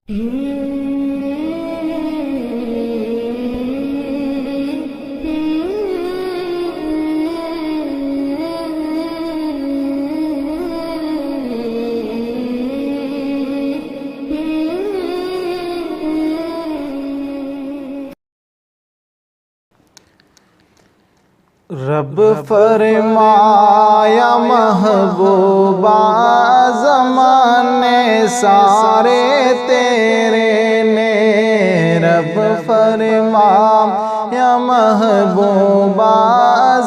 رب فرمایا محبوبہ زمانے سارے تیرے نے، رب فرمایا محبوبہ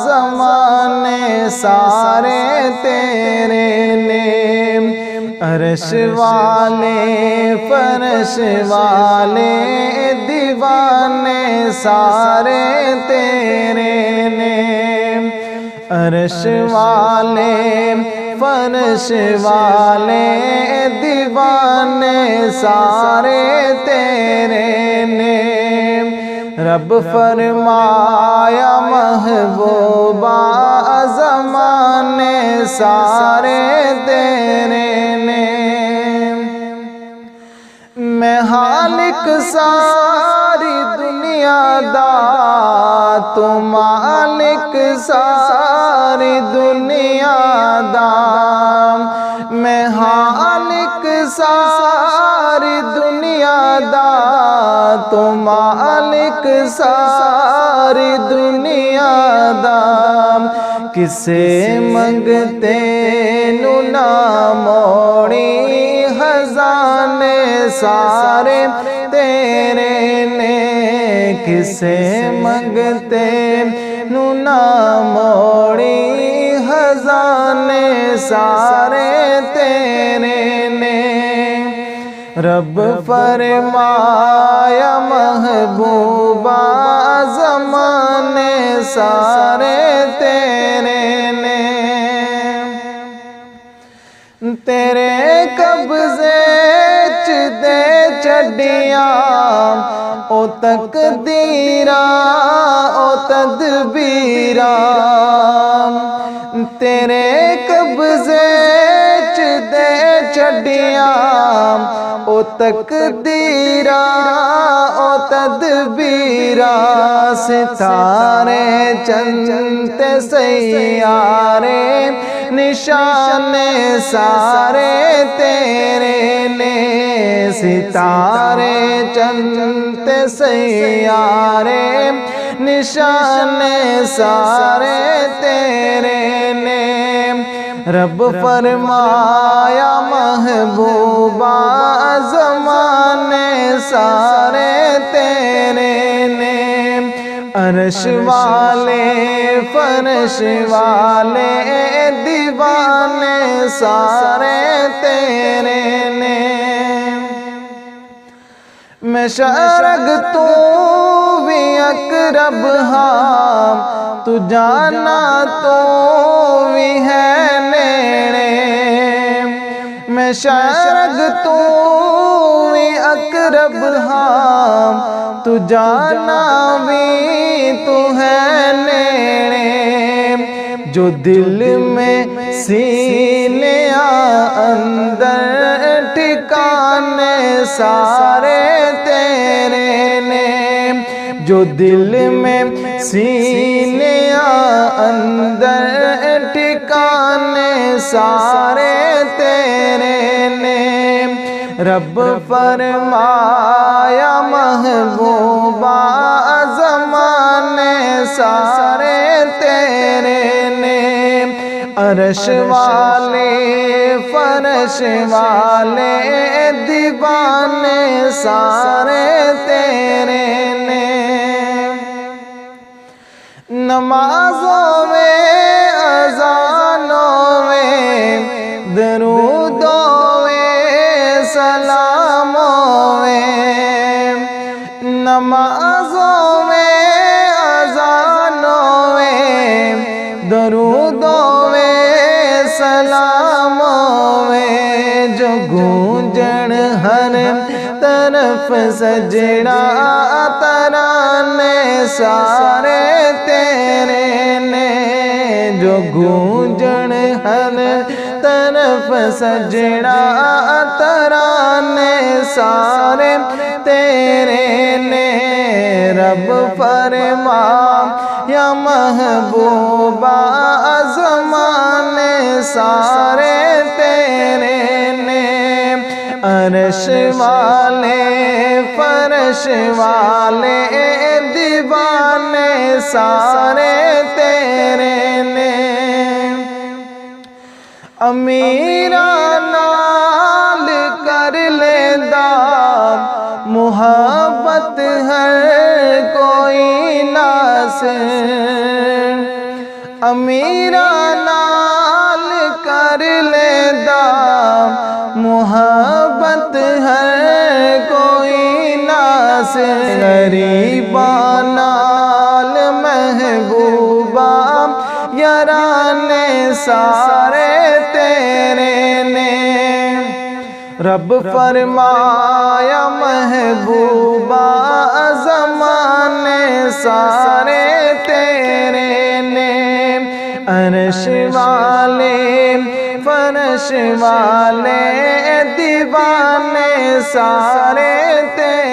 زمانے سارے تیرے نے، عرش والے فرش والے دیوانے سارے تیرے نے، عرش والے فرش والے دیوانے سارے تیرے نے، رب فرمایا محبوبہ زمانے سارے تیرے نے، میں خالق ساری دنیا دا تو مالک ساری دنیا دا، میں خالق ساری دنیا دا تو مالک ساری دنیا دا، کسے منگتے نو نہ موڑی خزانے سارے تیرے نے، کسے منگتے نو نہ موڑی خزانے سارے تیرے نے، رب فرمایا محبوبہ زمانے سارے تیرے نے، تیرے قبضے چ دے چڈیاں او تقدیراں او تدبیراں، تیرے قبضے چ دے چڈیاں او تقدیراں او تدبیراں، ستارے چند سیارے نشانے سارے تیرے نے، ستارے چند سیارے نشانے سارے تیرے نے، رب فرمایا محبوبہ زمانے سارے تیرے نے، عرش والے فرش والے دیوانے سارے تیرے نے، میں شرگ تو بھی اقرب ہاں تو جانا تو بھی ہے نیڑے، میں شرگ تو بھی اقرب ہاں تو جانا بھی تو ہے نیڑے، جو دل میں سینے اندر ٹھکانے سارے تیرے نے، جو دل میں سینے اندر ٹھکانے سارے تیرے نے، رب فرمایا محبوبہ زمانے سارے تیرے نے، عرش والے فرش والے دیوانے سارے تیرے نے، نمازوں میں اذانوں میں درودوں میں سلاموں میں، نمازوں میں اذانوں میں درودوں میں سلاموں میں، جو گونجن ہر طرف سجدہ ترانے سارے تیرے نے، جو گونجن ہر طرف سجدہ ترانے سارے تیرے نے رب فرمایا محبوبہ زمانے سارے تیرے نے عرش والے فرش والے دیوانے سارے تیرے نے امیرا نال کر لیندہ محبت ہر کوئی ناصر امیرا نال کر لیندہ محبت ہر کوئی ناصر غریباں نال محبوبہ یارانے سارے تیرے نے رب فرمایا محبوبہ زمانے سارے تیرے نے عرش والے فرش والے دیوانے سارے تیرے